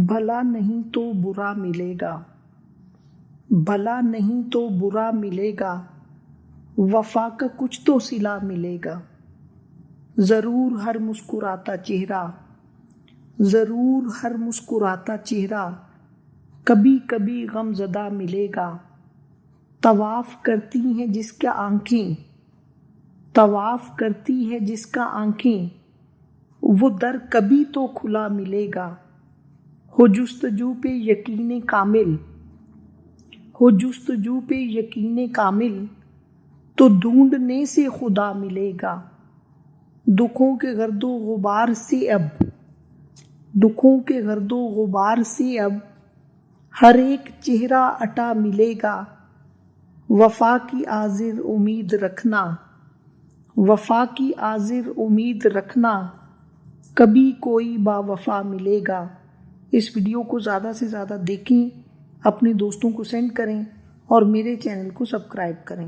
بھلا نہیں تو برا ملے گا، بھلا نہیں تو برا ملے گا، وفا کا کچھ تو صلہ ملے گا۔ ضرور ہر مسکراتا چہرہ، ضرور ہر مسکراتا چہرہ، کبھی کبھی غم زدہ ملے گا۔ طواف کرتی ہیں جس کا آنکھیں، طواف کرتی ہے جس کا آنکھیں، وہ در کبھی تو کھلا ملے گا۔ ہو جستجو پہ یقین کامل، ہو جستجو پہ یقین کامل، تو ڈھونڈنے سے خدا ملے گا۔ دکھوں کے گرد و غبار سے اب، دکھوں کے گرد و غبار سے اب، ہر ایک چہرہ اٹا ملے گا۔ وفا کی آزر امید رکھنا، وفا کی آزر امید رکھنا، کبھی کوئی با وفا ملے گا۔ اس ویڈیو کو زیادہ سے زیادہ دیکھیں، اپنے دوستوں کو سینڈ کریں اور میرے چینل کو سبسکرائب کریں۔